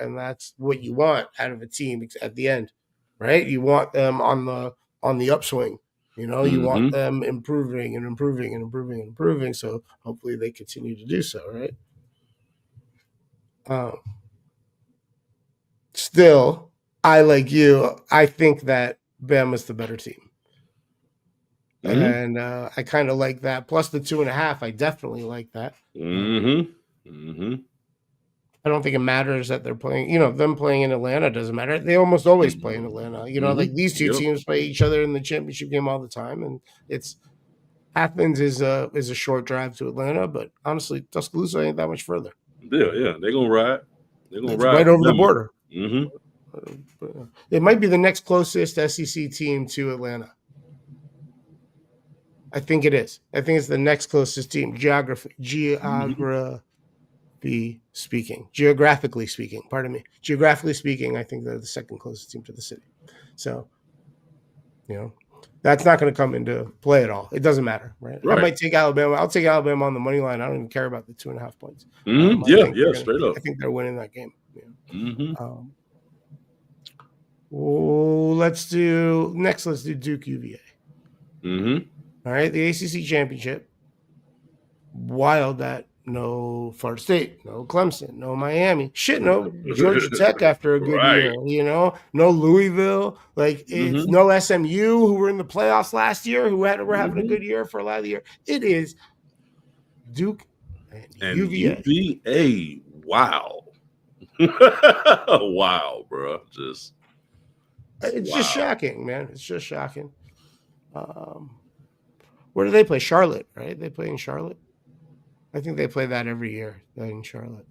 and that's what you want out of a team at the end, right? You want them on the upswing. You want them improving and improving and improving and improving. So hopefully they continue to do so, right? Still, I think that Bama's the better team. And I kind of like that. Plus the 2.5, I definitely like that. I don't think it matters that they're playing. Them playing in Atlanta doesn't matter. They almost always play in Atlanta. Like these two teams play each other in the championship game all the time, and Athens is a short drive to Atlanta, but honestly, Tuscaloosa ain't that much further. Yeah, they're gonna ride. Right over the border. It might be the next closest SEC team to Atlanta. I think it is. I think it's the next closest team, geographically speaking. Geographically speaking, I think they're the second closest team to the city. So, That's not going to come into play at all. It doesn't matter, right? I Right. might take Alabama. I'll take Alabama on the money line. I don't even care about the 2.5 points. Mhm. I Yeah, think yeah, they're straight gonna, up. I think they're winning that game. Yeah. Mhm. Let's do Duke UVA. Mhm. All right, the ACC championship. Wild that no Florida State, no Clemson, no Miami, shit, no Georgia Tech after a good Right. year, no Louisville, like it's Mhm. no SMU who were in the playoffs last year who were having a Mhm. good year for a lot of the year. It is Duke and And UVA. UVA, wow. Wow, bro. It's Wow. just shocking, man. It's just shocking. Where do they play? Charlotte, right? They play in Charlotte. I think they play that every year in Charlotte.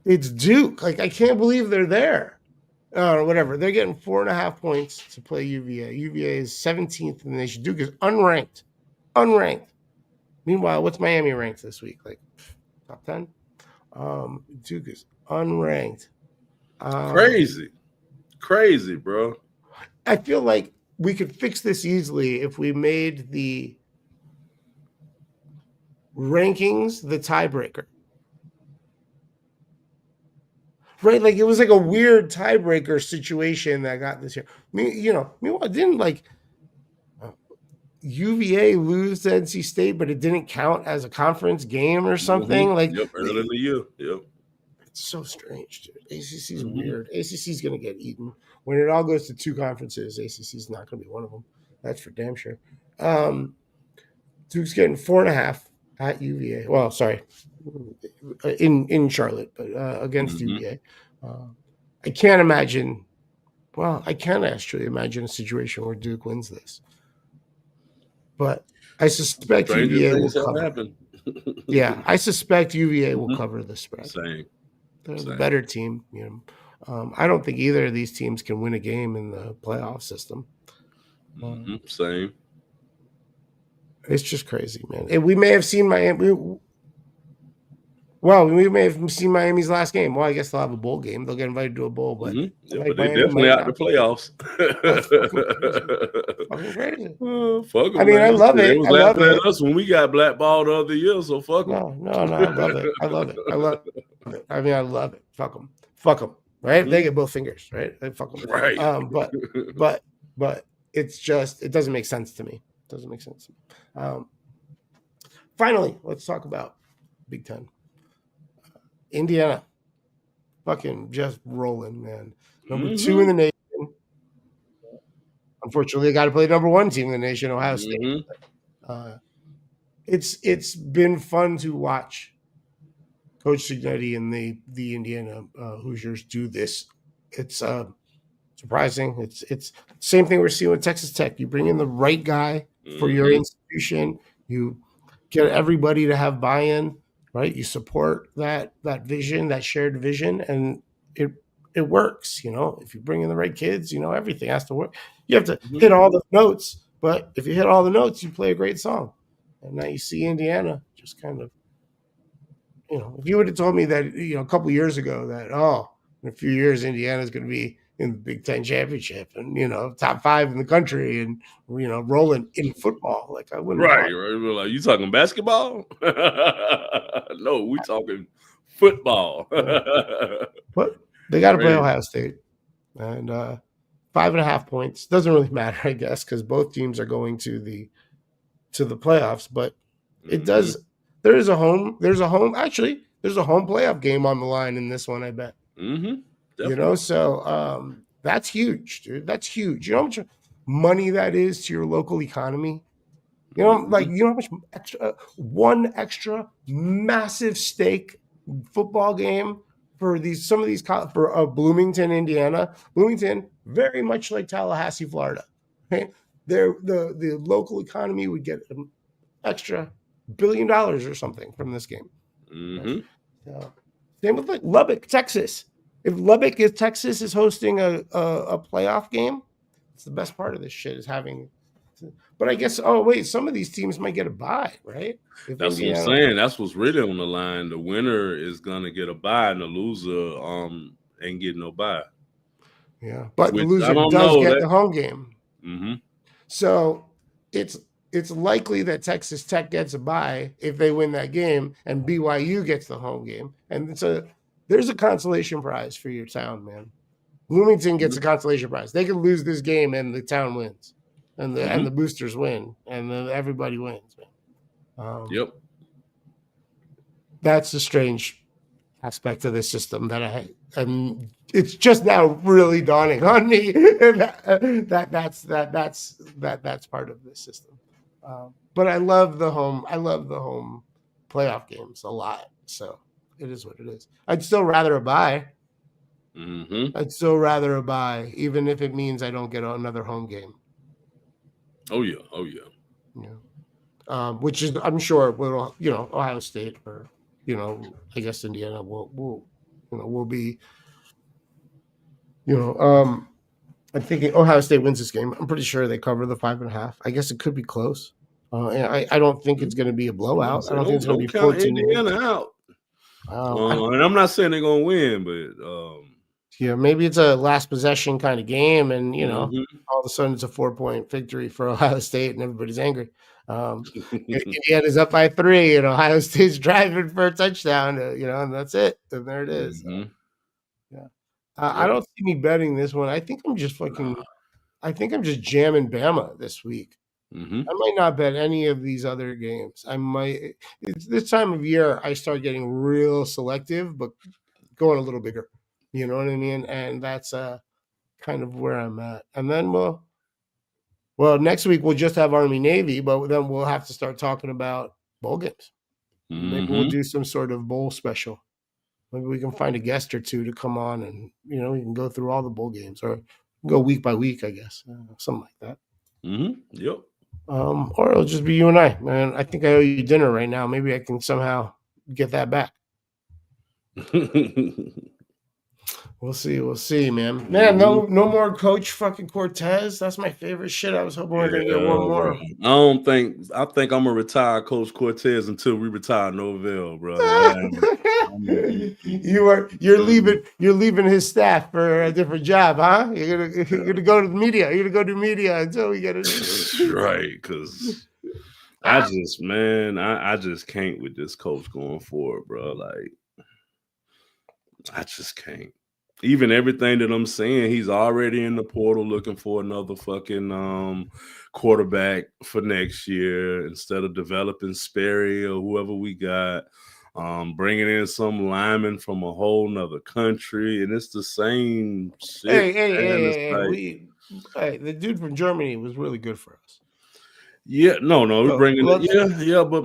It's Duke. Like I can't believe they're there. Or whatever. They're getting 4.5 points to play UVA. UVA is 17th in the nation. Duke is unranked. Unranked. Meanwhile, what's Miami ranked this week? Like top 10? Duke is unranked. Crazy, bro. I feel like we could fix this easily if we made the rankings the tiebreaker. Right? Like it was like a weird tiebreaker situation that got this here. Meanwhile, didn't like UVA lose to NC State, but it didn't count as a conference game or something. Mhm. Like Yep, early in the year. Yep. it's so strange, dude. ACC is weird. ACC is going to get eaten when it all goes to two conferences. ACC is not going to be one of them. That's for damn sure. Duke's getting 4.5 at UVA. Well, sorry, in Charlotte, but against UVA. I can't imagine. Well, I can actually imagine a situation where Duke wins this, but I suspect UVA will cover. Yeah, I suspect UVA will cover the spread. Same. They're the better team. I don't think either of these teams can win a game in the playoff system. Same. It's just crazy, man. And we may have seen Miami. Well, we may have seen Miami's last game. Well, I guess they'll have a bowl game. They'll get invited to a bowl, but but they definitely out the playoffs. Fucking crazy. Fuck them, I mean, man. I love it. They was I love laughing it. at us when we got blackballed the other year, so fuck them. No, I love it. I love it. I love it. I mean, I love it. Fuck them. Fuck them. Right? They get both fingers. Right? They fuck them. Right. But it's just it doesn't make sense to me. It doesn't make sense to me. Finally, let's talk about Big Ten. Indiana, fucking just rolling, man. Number 2 in the nation. Unfortunately, they got to play number 1 team in the nation, Ohio State. It's been fun to watch Coach Cignetti and the Indiana Hoosiers do this. It's surprising. It's same thing we're seeing with Texas Tech. You bring in the right guy for your institution. You get everybody to have buy-in. Right, you support that vision, that shared vision, and it works. If you bring in the right kids, everything has to work. You have to hit all the notes, but if you hit all the notes, you play a great song. And now you see Indiana just kind of, if you would have told me that a couple years ago that in a few years Indiana's going to be in the Big Ten championship and top 5 in the country and rolling in football, like I wouldn't. Right. We're like, you talking basketball? No, we talking football. But they got to play Ohio State, and 5.5 points doesn't really matter, I guess, because both teams are going to the playoffs. But it does. There's a home playoff game on the line in this one, I bet. So that's huge, dude. That's huge. You know how much money that is to your local economy? How much one extra massive stake football game for Bloomington, Indiana. Bloomington, very much like Tallahassee, Florida. Okay? The local economy would get an extra $1 billion or something from this game. So, same with Lubbock, Texas. If Lubbock, Texas is hosting a playoff game, it's the best part of this shit is having But I guess, oh wait, some of these teams might get a bye, right? If That's what I'm saying. That's what's really on the line. The winner is gonna get a bye, and the loser ain't getting no bye. Yeah, but the Which loser I don't does know, get that- the home game. Mm-hmm. So it's likely that Texas Tech gets a bye if they win that game, and BYU gets the home game. And there's a consolation prize for your town, man. Bloomington gets a consolation prize. They could lose this game and the town wins, and the boosters win, and then everybody wins, man. Yep. That's a strange aspect of the system that and it's just now really dawning on me that's part of the system. But I love the home playoff games a lot. So it is what it is. I'd still rather a bye. I'd still rather a bye, even if it means I don't get another home game. Oh yeah. Which is, I'm sure, will, Ohio State or, I guess Indiana will be, I'm thinking Ohio State wins this game. I'm pretty sure they cover the 5.5. I guess it could be close. And I don't think it's going to be a blowout. I don't think it's going to be 14. Indiana out. And I'm not saying they're going to win, but yeah, maybe it's a last possession kind of game, and all of a sudden it's a 4-point victory for Ohio State, and everybody's angry. Indiana's up by 3, and Ohio State's driving for a touchdown, and that's it. And there it is. Yeah. I don't see me betting this one. I think I'm just jamming Bama this week. I might not bet any of these other games. It's this time of year I start getting real selective, but going a little bigger. You know what I mean? And that's kind of where I'm at. And then next week we'll just have Army Navy, but then we'll have to start talking about bowl games. Maybe we'll do some sort of bowl special. Maybe we can find a guest or two to come on, and we can go through all the bowl games, or go week by week, I guess, something like that. Yep. Or it'll just be you and I, man. I think I owe you dinner right now. Maybe I can somehow get that back. We'll see, man. No more Coach fucking Cortez. That's my favorite shit. I was hoping we were gonna get one more. I think I'm gonna retire Coach Cortez until we retire Norvell, bro. You're leaving his staff for a different job, huh? You're gonna go to the media. You're gonna go do media until we get it. Right, because I just can't with this coach going forward, bro. Like, I just can't. Even everything that I'm saying, he's already in the portal looking for another fucking quarterback for next year instead of developing Sperry or whoever we got. Bringing in some lineman from a whole nother country, and it's the same shit. Hey, the dude from Germany was really good for us. Yeah, no, we're bringing it. But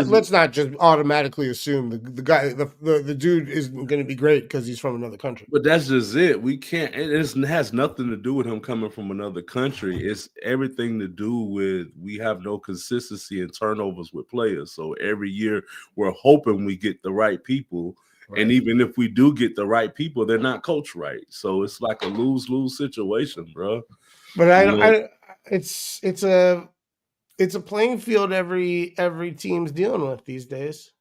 let's not just automatically assume the guy, the dude isn't going to be great because he's from another country. But that's just it. We can't. It has nothing to do with him coming from another country. It's everything to do with we have no consistency and turnovers with players. So every year we're hoping we get the right people. Right. And even if we do get the right people, they're not coached right. So it's like a lose-lose situation, bro. But it's a playing field every team's dealing with these days.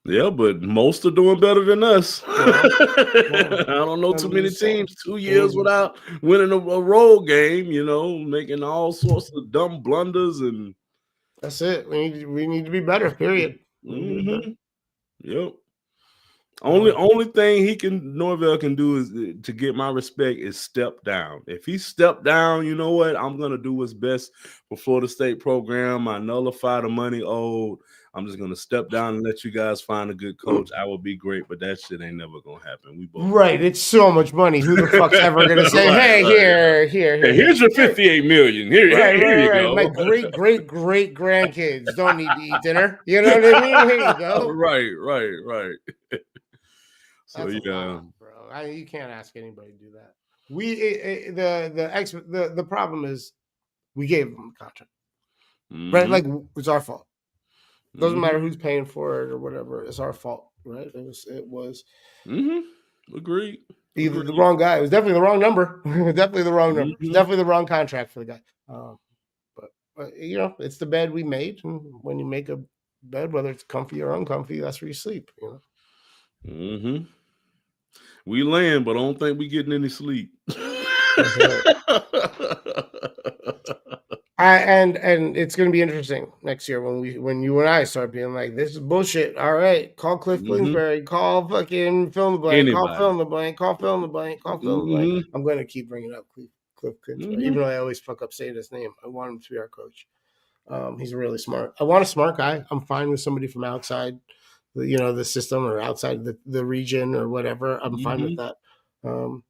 Yeah, but most are doing better than us. I don't know too many teams 2 years without winning a road game, making all sorts of dumb blunders, and that's it. We need to be better, period. Yep. Only thing Norvell can do is to get my respect is step down. If he stepped down, you know what? I'm gonna do what's best for Florida State program. I nullify the money owed. I'm just gonna step down and let you guys find a good coach. I will be great, but that shit ain't never gonna happen. We both right. It's so much money. Who the fuck's ever gonna say, "Hey, here's your $58 million. Here you go." My great grandkids don't need to eat dinner. You know what I mean? Here you go. Right. So that's lot, bro. You can't ask anybody to do that. The problem is we gave them a contract, right? Like it's our fault. Doesn't matter who's paying for it or whatever. It's our fault, right? It was. Agreed. Either the wrong guy. It was definitely the wrong number. Definitely the wrong number. Definitely the wrong contract for the guy. But you know, it's the bed we made. And when you make a bed, whether it's comfy or uncomfy, that's where you sleep. You know. Mm-hmm. We laying, but I don't think we getting any sleep. And it's going to be interesting next year when you and I start being like, this is bullshit. All right, call Cliff Queensberry, call fucking fill in the blank, Anybody. call fill in the blank, call fill in the blank, call fill in the blank. I'm going to keep bringing up Cliff Queensberry, even though I always fuck up saying his name. I want him to be our coach. He's really smart. I want a smart guy. I'm fine with somebody from outside, you know, the system or outside the region or whatever. I'm fine with that.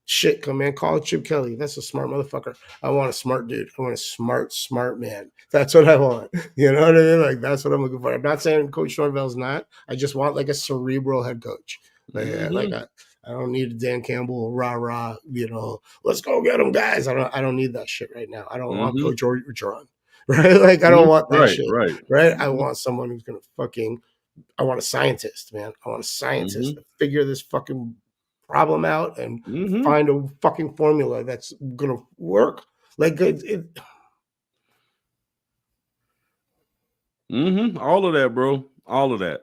Shit, come in, call it Chip Kelly. That's a smart motherfucker. I want a smart dude. I want a smart man. That's what I want. You know what I mean? Like, that's what I'm looking for. I'm not saying Coach Norvell's not. I just want like a cerebral head coach. Like, I don't need a Dan Campbell rah, you know, let's go get them, guys. I don't need that shit right now. I don't want Coach Orgeron. Right? Like, I don't want that shit. Right? I want someone who's gonna I want a scientist, man. I want a scientist to figure this fucking problem out and find a fucking formula that's gonna work. Like all of that, bro. All of that.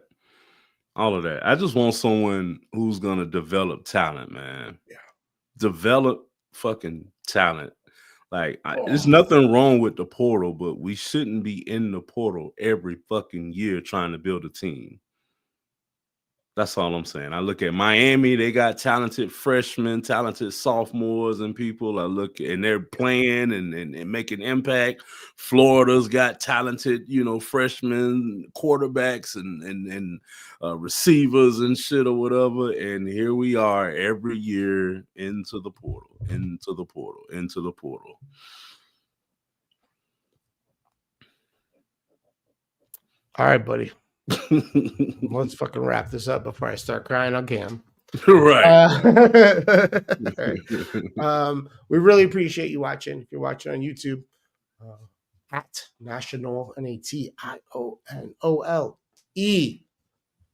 I just want someone who's gonna develop talent, man. Yeah. Develop fucking talent. Like, there's nothing wrong with the portal, but we shouldn't be in the portal every fucking year trying to build a team. That's all I'm saying. I look at Miami, they got talented freshmen, talented sophomores and people. I look and they're playing and making impact. Florida's got talented, you know, freshmen, quarterbacks and receivers and shit or whatever. And here we are every year into the portal. All right, buddy. Let's fucking wrap this up before I start crying on cam. Right. We really appreciate you watching. If you're watching on YouTube, at National NATIONOLE.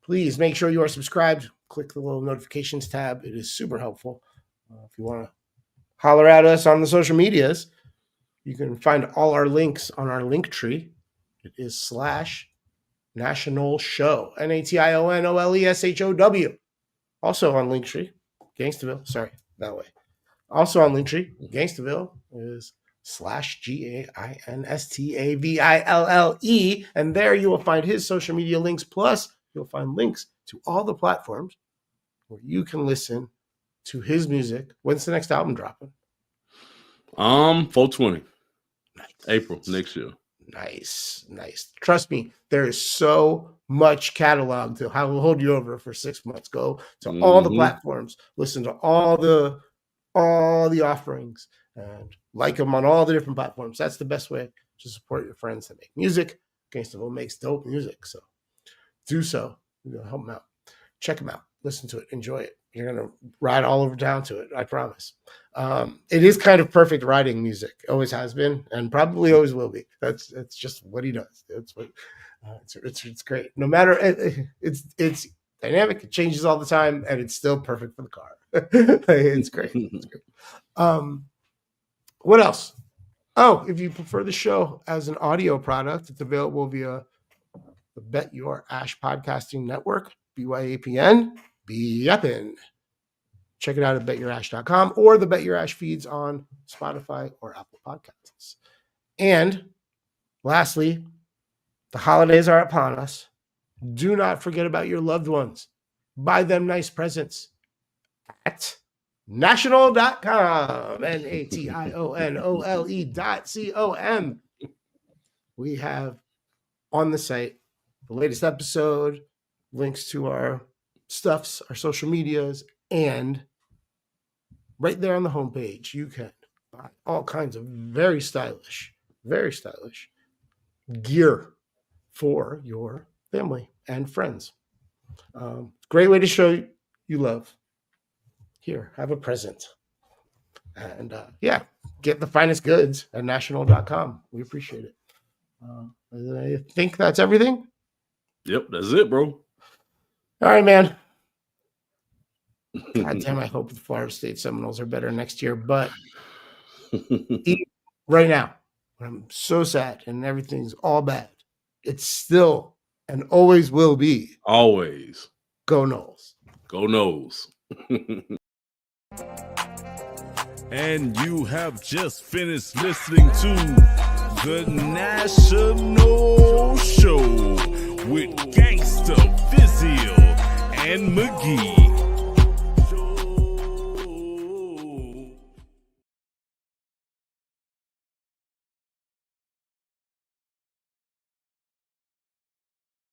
Please make sure you are subscribed. Click the little notifications tab. It is super helpful. If you want to holler at us on the social medias, you can find all our links on our link tree. It is /National Show, NATIONOLESHOW. Also on Linktree, Gangstaville. Sorry, that way. Also on Linktree, Gangstaville is /GAINSTAVILLE. And there you will find his social media links. Plus, you'll find links to all the platforms where you can listen to his music. When's the next album dropping? 420. Nice. April next year. Nice. Trust me, there is so much catalog to hold you over for 6 months. Go to all the platforms, listen to all the offerings, and like them on all the different platforms. That's the best way to support your friends that make music. Gangstaville makes dope music, so do so. You're gonna help them out. Check them out. Listen to it. Enjoy it. You're gonna ride all over down to it. I promise. It is kind of perfect riding music. Always has been, and probably always will be. It's just what he does. It's what it's great. No matter it's dynamic. It changes all the time, and it's still perfect for the car. It's great. It's great. What else? Oh, if you prefer the show as an audio product, it's available via the Bet Your Ash Podcasting Network, BYAPN. Yappin'. Check it out at betyourash.com or the Bet Your Ash feeds on Spotify or Apple Podcasts. And lastly, the holidays are upon us. Do not forget about your loved ones. Buy them nice presents at national.com. nationole.com. We have on the site the latest episode, links to our stuffs, our social medias, and right there on the homepage, you can buy all kinds of very stylish gear for your family and friends. Great way to show you love. Here, have a present. And get the finest goods at national.com. We appreciate it. I think that's everything. Yep, that's it, bro. All right, man. God damn, I hope the Florida State Seminoles are better next year. But right now, when I'm so sad and everything's all bad, it's still and always will be Always. go Noles. Go Noles. And you have just finished listening to The National Show with Gangsta Physio and McGee.